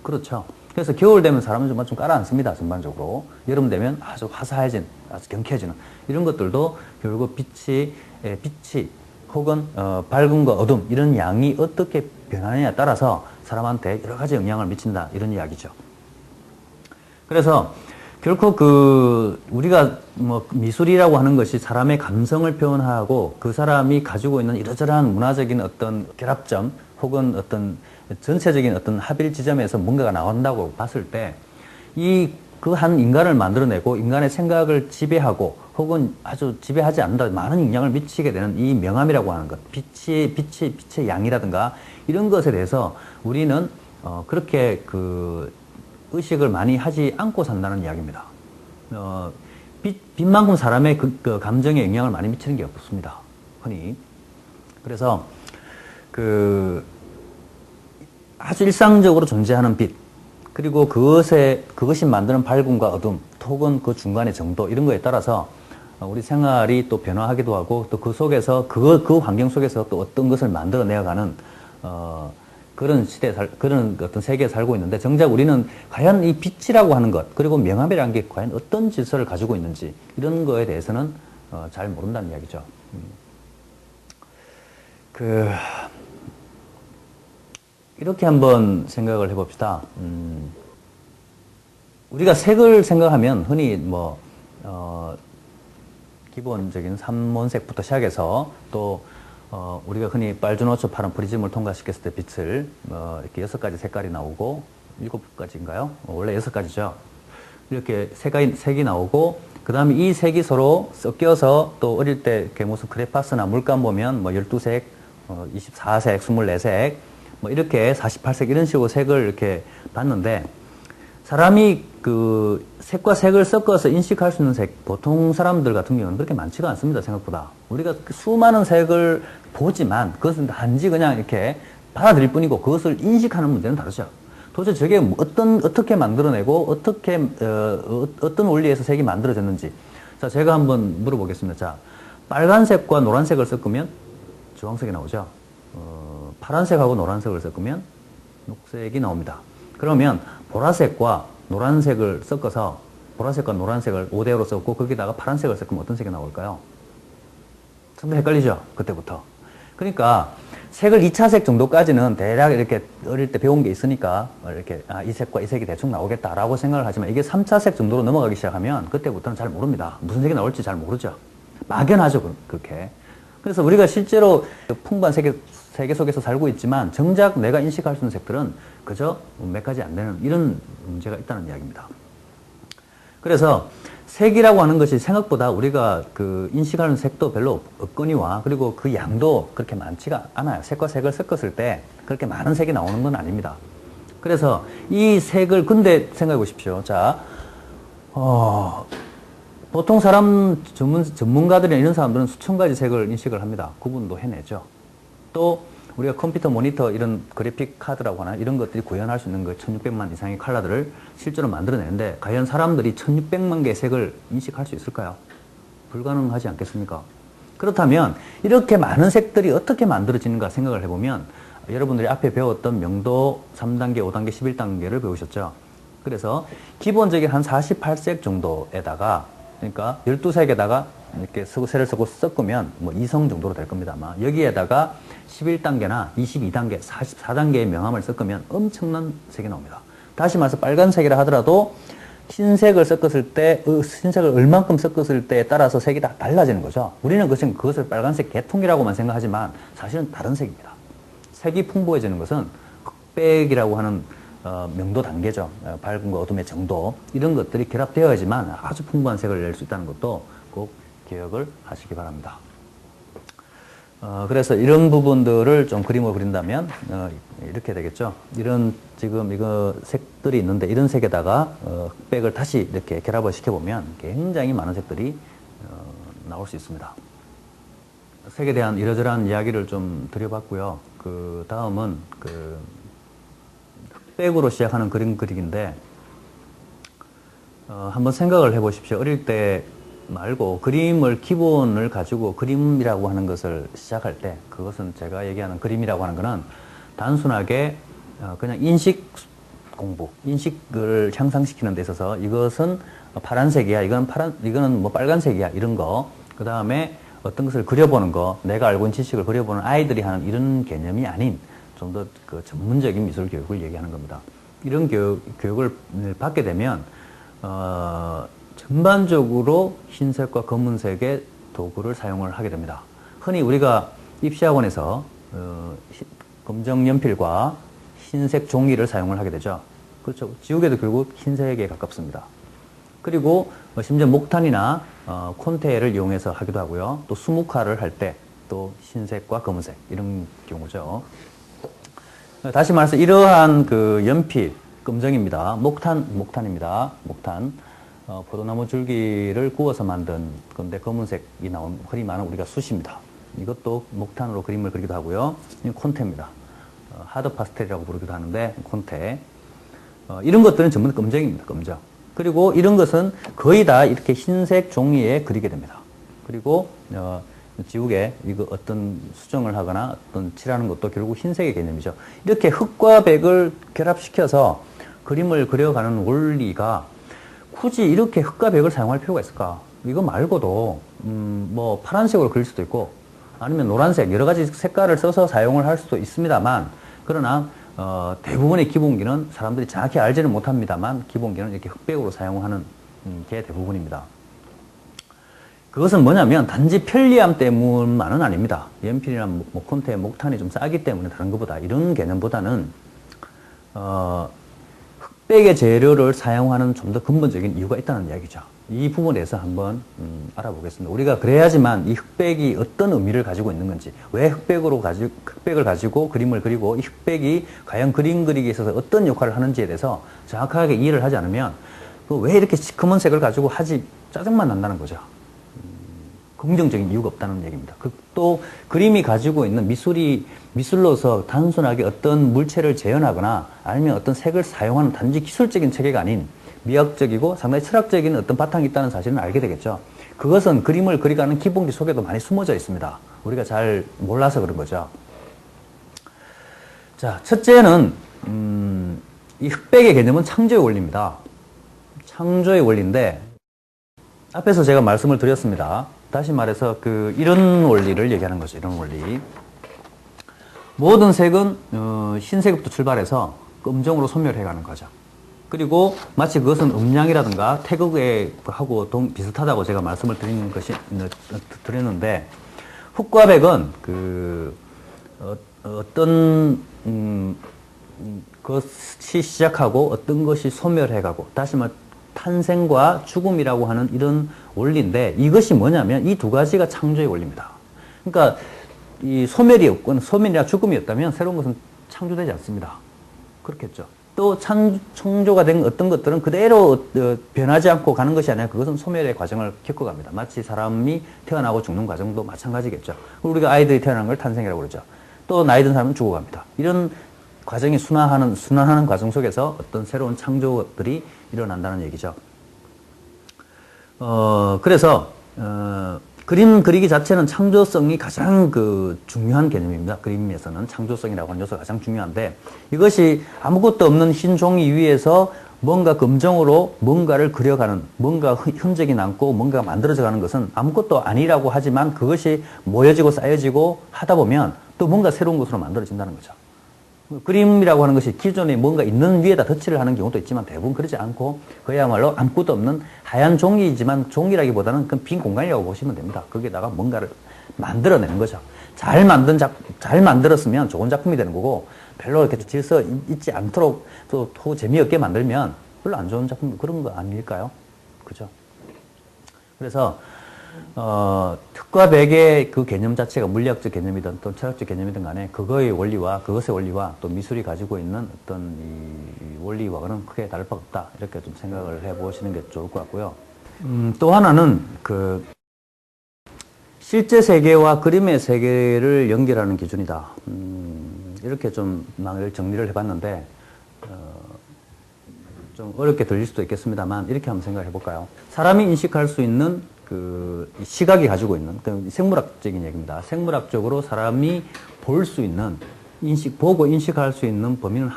그렇죠. 그래서 겨울 되면 사람은 좀 가라앉습니다. 전반적으로. 여름 되면 아주 화사해진, 아주 경쾌해지는 이런 것들도 결국 빛이 혹은 밝음과 어둠 이런 양이 어떻게 변하느냐에 따라서 사람한테 여러 가지 영향을 미친다 이런 이야기죠. 그래서 결코 우리가 뭐 미술이라고 하는 것이 사람의 감성을 표현하고 그 사람이 가지고 있는 이러저러한 문화적인 어떤 결합점 혹은 어떤 전체적인 어떤 합일 지점에서 뭔가가 나온다고 봤을 때 그 한 인간을 만들어내고 인간의 생각을 지배하고 혹은 아주 지배하지 않는다 많은 영향을 미치게 되는 이 명암이라고 하는 것, 빛의 양이라든가 이런 것에 대해서 우리는 그렇게 의식을 많이 하지 않고 산다는 이야기입니다. 빛만큼 사람의 그 감정에 영향을 많이 미치는 게 없습니다. 흔히. 그래서 아주 일상적으로 존재하는 빛, 그리고 그것이 만드는 밝음과 어둠, 혹은 그 중간의 정도, 이런 거에 따라서 우리 생활이 또 변화하기도 하고, 또 그 속에서, 그 환경 속에서 또 어떤 것을 만들어내어가는, 그런 그런 어떤 세계에 살고 있는데, 정작 우리는 과연 이 빛이라고 하는 것, 그리고 명암이라는 게 과연 어떤 질서를 가지고 있는지, 이런 거에 대해서는, 잘 모른다는 이야기죠. 이렇게 한번 생각을 해봅시다. 우리가 색을 생각하면 흔히 기본적인 삼원색부터 시작해서 또, 우리가 흔히 빨주노초 파란 프리즘을 통과시켰을 때 빛을, 이렇게 6가지 색깔이 나오고, 7가지인가요? 원래 6가지죠. 이렇게 색이 나오고, 그 다음에 이 색이 서로 섞여서 또 어릴 때 이렇게 무슨 크레파스나 물감 보면 12색, 24색, 24색, 이렇게 48색 이런 식으로 색을 이렇게 봤는데 사람이 색과 색을 섞어서 인식할 수 있는 색 보통 사람들 같은 경우는 그렇게 많지가 않습니다. 생각보다. 우리가 수많은 색을 보지만 그것은 단지 그냥 이렇게 받아들일 뿐이고 그것을 인식하는 문제는 다르죠. 도대체 저게 어떻게 만들어내고 어떤 원리에서 색이 만들어졌는지. 자, 제가 한번 물어보겠습니다. 자, 빨간색과 노란색을 섞으면 주황색이 나오죠. 파란색하고 노란색을 섞으면 녹색이 나옵니다. 그러면 보라색과 노란색을 섞어서 보라색과 노란색을 5대5로 섞고 거기다가 파란색을 섞으면 어떤 색이 나올까요? 상당히 헷갈리죠? 그때부터. 그러니까 색을 2차색 정도까지는 대략 이렇게 어릴 때 배운 게 있으니까 이렇게 이 색과 이 색이 대충 나오겠다라고 생각을 하지만 이게 3차색 정도로 넘어가기 시작하면 그때부터는 잘 모릅니다. 무슨 색이 나올지 잘 모르죠. 막연하죠. 그렇게. 그래서 우리가 실제로 풍부한 세계 속에서 살고 있지만 정작 내가 인식할 수 있는 색들은 그저 몇 가지 안 되는 이런 문제가 있다는 이야기입니다. 그래서 색이라고 하는 것이 생각보다 우리가 인식하는 색도 별로 없거니와 그리고 그 양도 그렇게 많지가 않아요. 색과 색을 섞었을 때 그렇게 많은 색이 나오는 건 아닙니다. 그래서 이 색을 근데 생각해 보십시오. 자, 보통 전문가들이나 이런 사람들은 수천 가지 색을 인식을 합니다. 구분도 해내죠. 또 우리가 컴퓨터 모니터 이런 그래픽 카드라고 하나 이런 것들이 구현할 수 있는 거 1600만 이상의 컬러들을 실제로 만들어내는데 과연 사람들이 1600만 개의 색을 인식할 수 있을까요? 불가능하지 않겠습니까? 그렇다면 이렇게 많은 색들이 어떻게 만들어지는가 생각을 해보면 여러분들이 앞에 배웠던 명도 3단계, 5단계, 11단계를 배우셨죠. 그래서 기본적인 한 48색 정도에다가 그러니까 12색에다가 이렇게 세를 섞으면 2성 정도로 될 겁니다. 아마. 여기에다가 11단계나 22단계, 44단계의 명암을 섞으면 엄청난 색이 나옵니다. 다시 말해서 빨간색이라 하더라도 흰색을 섞었을 때, 흰색을 얼만큼 섞었을 때에 따라서 색이 다 달라지는 거죠. 우리는 그것을 빨간색 계통이라고만 생각하지만 사실은 다른 색입니다. 색이 풍부해지는 것은 흑백이라고 하는 명도 단계죠. 밝음과 어둠의 정도 이런 것들이 결합되어야지만 아주 풍부한 색을 낼 수 있다는 것도 꼭 기억을 하시기 바랍니다. 그래서 이런 부분들을 좀 그림으로 그린다면 이렇게 되겠죠. 이런 지금 이거 색들이 있는데 이런 색에다가 흑백을 다시 이렇게 결합을 시켜보면 굉장히 많은 색들이 나올 수 있습니다. 색에 대한 이러저러한 이야기를 좀 드려봤고요. 그 다음은 그 흑백으로 시작하는 그림 그리기인데 한번 생각을 해보십시오. 어릴 때 말고 그림을 기본을 가지고 그림이라고 하는 것을 시작할 때 그것은 제가 얘기하는 그림이라고 하는 것은 단순하게 그냥 인식 공부, 인식을 향상시키는 데 있어서 이것은 파란색이야, 이거는 뭐 빨간색이야 이런 거, 그 다음에 어떤 것을 그려보는 거, 내가 알고 있는 지식을 그려보는 아이들이 하는 이런 개념이 아닌 좀 더 그 전문적인 미술 교육을 얘기하는 겁니다. 이런 교육을 받게 되면 전반적으로 흰색과 검은색의 도구를 사용을 하게 됩니다. 흔히 우리가 입시학원에서 검정 연필과 흰색 종이를 사용을 하게 되죠. 그렇죠. 지우개도 결국 흰색에 가깝습니다. 그리고 심지어 목탄이나 콘테를 이용해서 하기도 하고요. 또 수묵화를 할 때 또 흰색과 검은색 이런 경우죠. 다시 말해서 이러한 그 연필, 검정입니다. 목탄입니다. 목탄. 포도나무 줄기를 구워서 만든 건데 검은색이 나온 흔히 많은 우리가 숯입니다. 이것도 목탄으로 그림을 그리기도 하고요. 이건 콘테입니다. 하드 파스텔이라고 부르기도 하는데 콘테. 이런 것들은 전부 다 검정입니다. 검정. 그리고 이런 것은 거의 다 이렇게 흰색 종이에 그리게 됩니다. 그리고 지우개, 이거 어떤 수정을 하거나 어떤 칠하는 것도 결국 흰색의 개념이죠. 이렇게 흑과 백을 결합시켜서 그림을 그려가는 원리가 굳이 이렇게 흑과 백을 사용할 필요가 있을까? 이거 말고도 뭐 파란색으로 그릴 수도 있고 아니면 노란색 여러 가지 색깔을 써서 사용을 할 수도 있습니다만 그러나 대부분의 기본기는 사람들이 정확히 알지는 못합니다만 기본기는 이렇게 흑백으로 사용하는 게 대부분입니다. 그것은 뭐냐면 단지 편리함 때문만은 아닙니다. 연필이나 콘테, 목탄이 좀 싸기 때문에 다른 것보다 이런 개념보다는 흑백의 재료를 사용하는 좀 더 근본적인 이유가 있다는 이야기죠. 이 부분에 대해서 한번 알아보겠습니다. 우리가 그래야지만 이 흑백이 어떤 의미를 가지고 있는 건지, 왜 흑백을 가지고 그림을 그리고 이 흑백이 과연 그림 그리기에 있어서 어떤 역할을 하는지에 대해서 정확하게 이해를 하지 않으면 왜 이렇게 시커먼 색을 가지고 하지 짜증만 난다는 거죠. 긍정적인 이유가 없다는 얘기입니다. 또 그림이 가지고 있는 미술로서 단순하게 어떤 물체를 재현하거나 아니면 어떤 색을 사용하는 단지 기술적인 체계가 아닌 미학적이고 상당히 철학적인 어떤 바탕이 있다는 사실은 알게 되겠죠. 그것은 그림을 그리가는 기본기 속에도 많이 숨어져 있습니다. 우리가 잘 몰라서 그런 거죠. 자, 첫째는 이 흑백의 개념은 창조의 원리입니다. 창조의 원리인데 앞에서 제가 말씀을 드렸습니다. 다시 말해서 이런 원리를 얘기하는 거죠. 이런 원리. 모든 색은 흰색부터 출발해서 검정으로 소멸해가는 거죠. 그리고 마치 그것은 음량이라든가 태극하고 비슷하다고 제가 말씀을 드렸는데 흑과 백은 어떤 것이 시작하고 어떤 것이 소멸해가고 다시 말해 탄생과 죽음이라고 하는 이런 원리인데 이것이 뭐냐면 이 두 가지가 창조의 원리입니다. 그러니까 이 소멸이 없거나 소멸이나 죽음이 없다면 새로운 것은 창조되지 않습니다. 그렇겠죠. 또 창조가 된 어떤 것들은 그대로 변하지 않고 가는 것이 아니라 그것은 소멸의 과정을 겪어갑니다. 마치 사람이 태어나고 죽는 과정도 마찬가지겠죠. 우리가 아이들이 태어나는 걸 탄생이라고 그러죠. 또 나이 든 사람은 죽어갑니다. 이런 과정이 순환하는 과정 속에서 어떤 새로운 창조들이 일어난다는 얘기죠. 그래서 그림 그리기 자체는 창조성이 가장 중요한 개념입니다. 그림에서는 창조성이라고 하는 요소가 가장 중요한데 이것이 아무것도 없는 흰 종이 위에서 뭔가 검정으로 뭔가를 그려가는, 뭔가 흔적이 남고 뭔가가 만들어져 가는 것은 아무것도 아니라고 하지만 그것이 모여지고 쌓여지고 하다 보면 또 뭔가 새로운 것으로 만들어진다는 거죠. 그림이라고 하는 것이 기존에 뭔가 있는 위에다 덧칠을 하는 경우도 있지만 대부분 그러지 않고 그야말로 아무것도 없는 하얀 종이지만 종이라기보다는 그건 빈 공간이라고 보시면 됩니다. 거기에다가 뭔가를 만들어내는 거죠. 잘 만들었으면 좋은 작품이 되는 거고, 별로 이렇게 질서 있지 않도록 또 재미없게 만들면 별로 안 좋은 작품, 그런 거 아닐까요? 그죠? 그래서, 흑과 백의 그 개념 자체가 물리학적 개념이든 또 철학적 개념이든 간에 그것의 원리와 또 미술이 가지고 있는 어떤 이 원리와는 크게 다를 바가 없다. 이렇게 좀 생각을 해 보시는 게 좋을 것 같고요. 또 하나는 실제 세계와 그림의 세계를 연결하는 기준이다. 이렇게 좀 정리를 해봤는데, 좀 어렵게 들릴 수도 있겠습니다만, 이렇게 한번 생각해 볼까요? 사람이 인식할 수 있는 시각이 가지고 있는, 생물학적인 얘기입니다. 생물학적으로 사람이 볼 수 있는, 보고 인식할 수 있는 범위는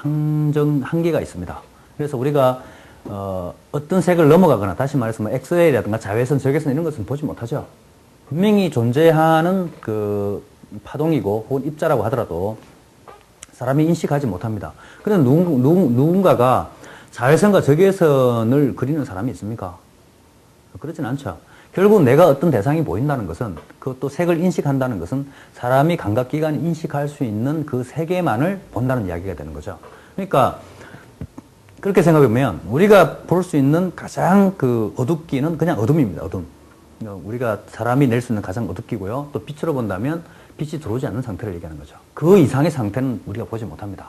한계가 있습니다. 그래서 우리가, 어떤 색을 넘어가거나, 다시 말해서 엑스레이라든가 자외선, 적외선 이런 것은 보지 못하죠. 분명히 존재하는 파동이고, 혹은 입자라고 하더라도, 사람이 인식하지 못합니다. 그런데 누군가가 자외선과 적외선을 그리는 사람이 있습니까? 그렇진 않죠. 결국 내가 어떤 대상이 보인다는 것은, 그것도 색을 인식한다는 것은 사람이 감각기관이 인식할 수 있는 그 세계만을 본다는 이야기가 되는 거죠. 그러니까 그렇게 생각해보면 우리가 볼 수 있는 가장 어둡기는 그냥 어둠입니다. 어둠. 우리가 사람이 낼 수 있는 가장 어둡기고요. 또 빛으로 본다면 빛이 들어오지 않는 상태를 얘기하는 거죠. 그 이상의 상태는 우리가 보지 못합니다.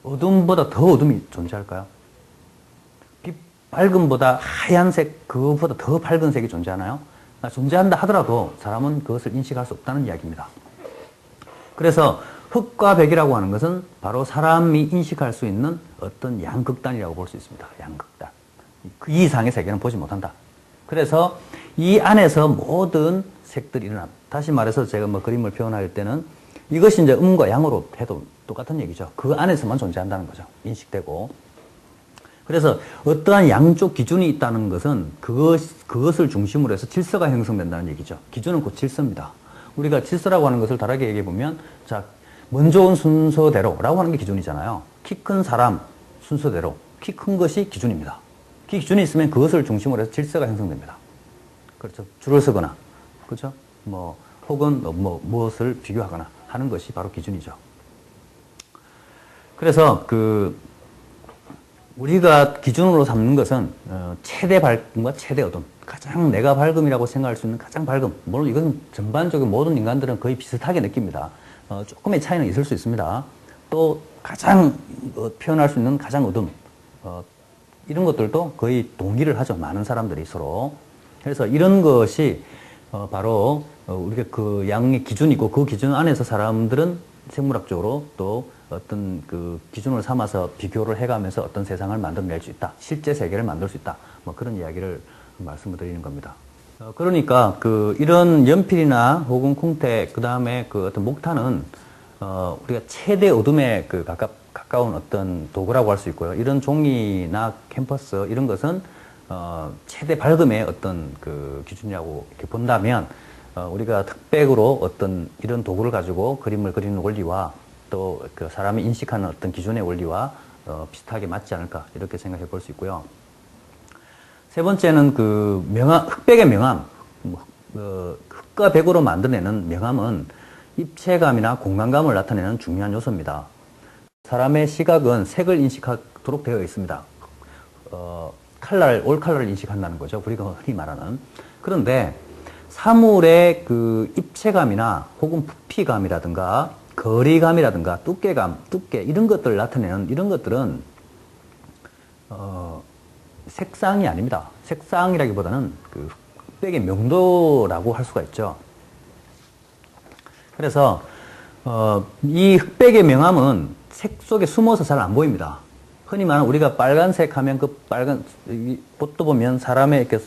어둠보다 더 어둠이 존재할까요? 밝음보다 하얀색, 그것보다 더 밝은 색이 존재하나요? 존재한다 하더라도 사람은 그것을 인식할 수 없다는 이야기입니다. 그래서 흑과 백이라고 하는 것은 바로 사람이 인식할 수 있는 어떤 양극단이라고 볼 수 있습니다. 양극단. 그 이상의 세계는 보지 못한다. 그래서 이 안에서 모든 색들이 일어납니다. 다시 말해서 제가 그림을 표현할 때는 이것이 이제 음과 양으로 해도 똑같은 얘기죠. 그 안에서만 존재한다는 거죠. 인식되고. 그래서 어떠한 양쪽 기준이 있다는 것은 그것을 중심으로 해서 질서가 형성된다는 얘기죠. 기준은 곧 질서입니다. 우리가 질서라고 하는 것을 다르게 얘기해 보면, 먼저 온 순서대로라고 하는 게 기준이잖아요. 키 큰 사람 순서대로, 키 큰 것이 기준입니다. 그 기준이 있으면 그것을 중심으로 해서 질서가 형성됩니다. 그렇죠. 줄을 서거나, 그렇죠. 혹은 무엇을 비교하거나 하는 것이 바로 기준이죠. 그래서 우리가 기준으로 삼는 것은 최대 밝음과 최대 어둠, 가장 내가 밝음이라고 생각할 수 있는 가장 밝음, 물론 이건 전반적으로 모든 인간들은 거의 비슷하게 느낍니다. 조금의 차이는 있을 수 있습니다. 또 가장 표현할 수 있는 가장 어둠, 이런 것들도 거의 동의를 하죠. 많은 사람들이 서로. 그래서 이런 것이 바로 우리가 그 양의 기준이고, 그 기준 안에서 사람들은 생물학적으로 또 어떤 기준을 삼아서 비교를 해가면서 어떤 세상을 만들어낼 수 있다. 실제 세계를 만들 수 있다. 그런 이야기를 말씀을 드리는 겁니다. 그러니까 이런 연필이나 혹은 콩택, 그 다음에 어떤 목탄은 우리가 최대 어둠에 가까운 어떤 도구라고 할 수 있고요. 이런 종이나 캔버스 이런 것은 최대 밝음의 어떤 기준이라고 이렇게 본다면, 우리가 흑백으로 어떤 이런 도구를 가지고 그림을 그리는 원리와 또 사람이 인식하는 어떤 기준의 원리와 비슷하게 맞지 않을까, 이렇게 생각해 볼 수 있고요. 세 번째는 흑백의 명암, 흑과 백으로 만들어내는 명암은 입체감이나 공간감을 나타내는 중요한 요소입니다. 사람의 시각은 색을 인식하도록 되어 있습니다. 올 컬러를 인식한다는 거죠. 우리가 흔히 말하는. 그런데 사물의 입체감이나 혹은 부피감이라든가 거리감이라든가 두께 이런 것들을 나타내는 이런 것들은 색상이 아닙니다. 색상이라기보다는 흑백의 명도라고 할 수가 있죠. 그래서 이 흑백의 명암은 색 속에 숨어서 잘 안 보입니다. 흔히 말하는 우리가 빨간색 하면 빨간 옷도 보면 사람의 이렇게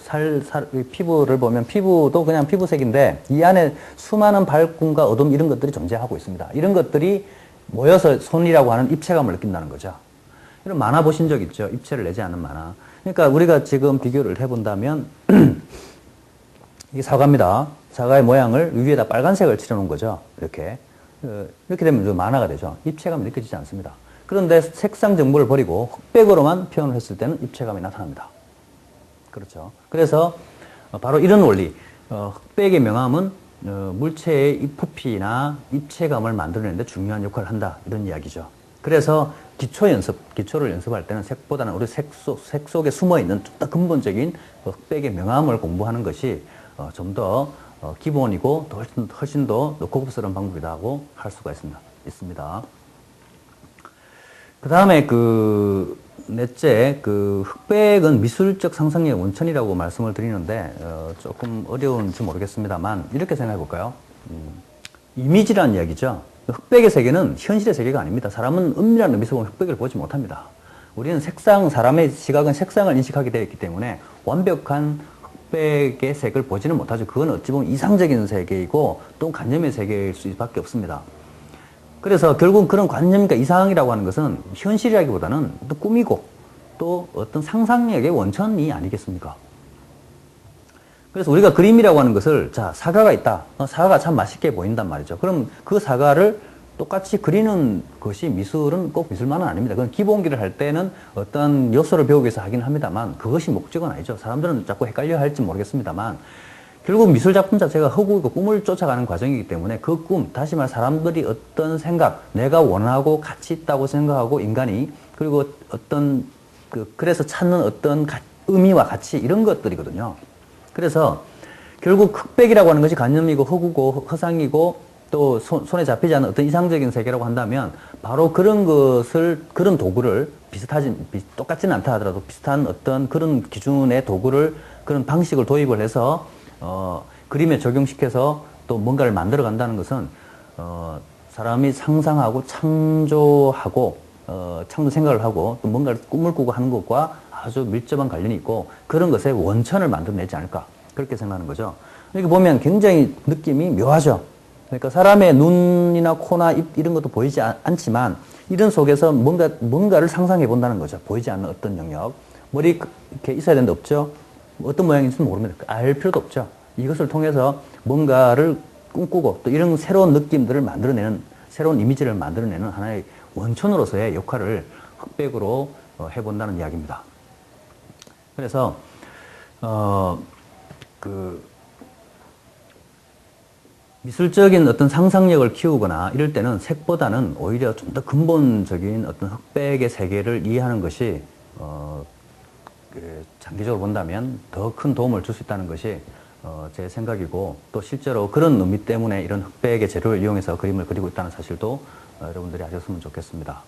피부를 보면 피부도 그냥 피부색인데 이 안에 수많은 밝음과 어둠 이런 것들이 존재하고 있습니다. 이런 것들이 모여서 손이라고 하는 입체감을 느낀다는 거죠. 이런 만화 보신 적 있죠? 입체를 내지 않은 만화. 그러니까 우리가 지금 비교를 해본다면 이게 사과입니다. 사과의 모양을 위에다 빨간색을 칠해놓은 거죠. 이렇게 되면 만화가 되죠. 입체감이 느껴지지 않습니다. 그런데 색상 정보를 버리고 흑백으로만 표현을 했을 때는 입체감이 나타납니다. 그렇죠. 그래서 바로 이런 원리, 흑백의 명암은 물체의 부피나 입체감을 만들어내는데 중요한 역할을 한다. 이런 이야기죠. 그래서 기초를 연습할 때는 색보다는 우리 색 속에 숨어있는 좀 더 근본적인 흑백의 명암을 공부하는 것이 좀 더 기본이고 또 훨씬 더 고급스러운 방법이라고 할 수가 있습니다. 그 다음에 넷째, 흑백은 미술적 상상력의 원천이라고 말씀을 드리는데, 조금 어려운지 모르겠습니다만, 이렇게 생각해 볼까요? 이미지라는 이야기죠. 흑백의 세계는 현실의 세계가 아닙니다. 사람은 은밀한 의미에서 보면 흑백을 보지 못합니다. 우리는 사람의 시각은 색상을 인식하게 되어 있기 때문에 완벽한 흑백의 색을 보지는 못하죠. 그건 어찌 보면 이상적인 세계이고, 또 관념의 세계일 수밖에 없습니다. 그래서 결국 그런 관념과 이상이라고 하는 것은 현실이라기보다는 또 꿈이고 또 어떤 상상력의 원천이 아니겠습니까? 그래서 우리가 그림이라고 하는 것을, 자, 사과가 있다. 사과가 참 맛있게 보인단 말이죠. 그럼 그 사과를 똑같이 그리는 것이 미술은 꼭 미술만은 아닙니다. 그건 기본기를 할 때는 어떤 요소를 배우기 위해서 하긴 합니다만 그것이 목적은 아니죠. 사람들은 자꾸 헷갈려 할지 모르겠습니다만 결국 미술 작품 자체가 허구이고 꿈을 쫓아가는 과정이기 때문에 그 꿈, 다시 말해 사람들이 어떤 생각, 내가 원하고 가치 있다고 생각하고 인간이, 그리고 어떤 그래서 찾는 어떤 의미와 가치, 이런 것들이거든요. 그래서 결국 흑백이라고 하는 것이 관념이고 허구고 허상이고 또 손에 잡히지 않는 어떤 이상적인 세계라고 한다면 바로 그런 도구를 똑같지는 않다 하더라도 비슷한 어떤 그런 기준의 도구를, 그런 방식을 도입을 해서 그림에 적용시켜서 또 뭔가를 만들어 간다는 것은, 사람이 상상하고 창조하고, 창조 생각을 하고 또 뭔가를 꿈을 꾸고 하는 것과 아주 밀접한 관련이 있고 그런 것의 원천을 만들어내지 않을까. 그렇게 생각하는 거죠. 이렇게 보면 굉장히 느낌이 묘하죠. 그러니까 사람의 눈이나 코나 입 이런 것도 보이지 않지만 이런 속에서 뭔가를 상상해 본다는 거죠. 보이지 않는 어떤 영역. 머리 이렇게 있어야 되는데 없죠. 어떤 모양인지는 모릅니다. 알 필요도 없죠. 이것을 통해서 뭔가를 꿈꾸고 또 이런 새로운 느낌들을 만들어내는, 새로운 이미지를 만들어내는 하나의 원천으로서의 역할을 흑백으로 해본다는 이야기입니다. 그래서 미술적인 어떤 상상력을 키우거나 이럴 때는 색보다는 오히려 좀 더 근본적인 어떤 흑백의 세계를 이해하는 것이 장기적으로 본다면 더 큰 도움을 줄 수 있다는 것이 제 생각이고, 또 실제로 그런 의미 때문에 이런 흑백의 재료를 이용해서 그림을 그리고 있다는 사실도 여러분들이 아셨으면 좋겠습니다.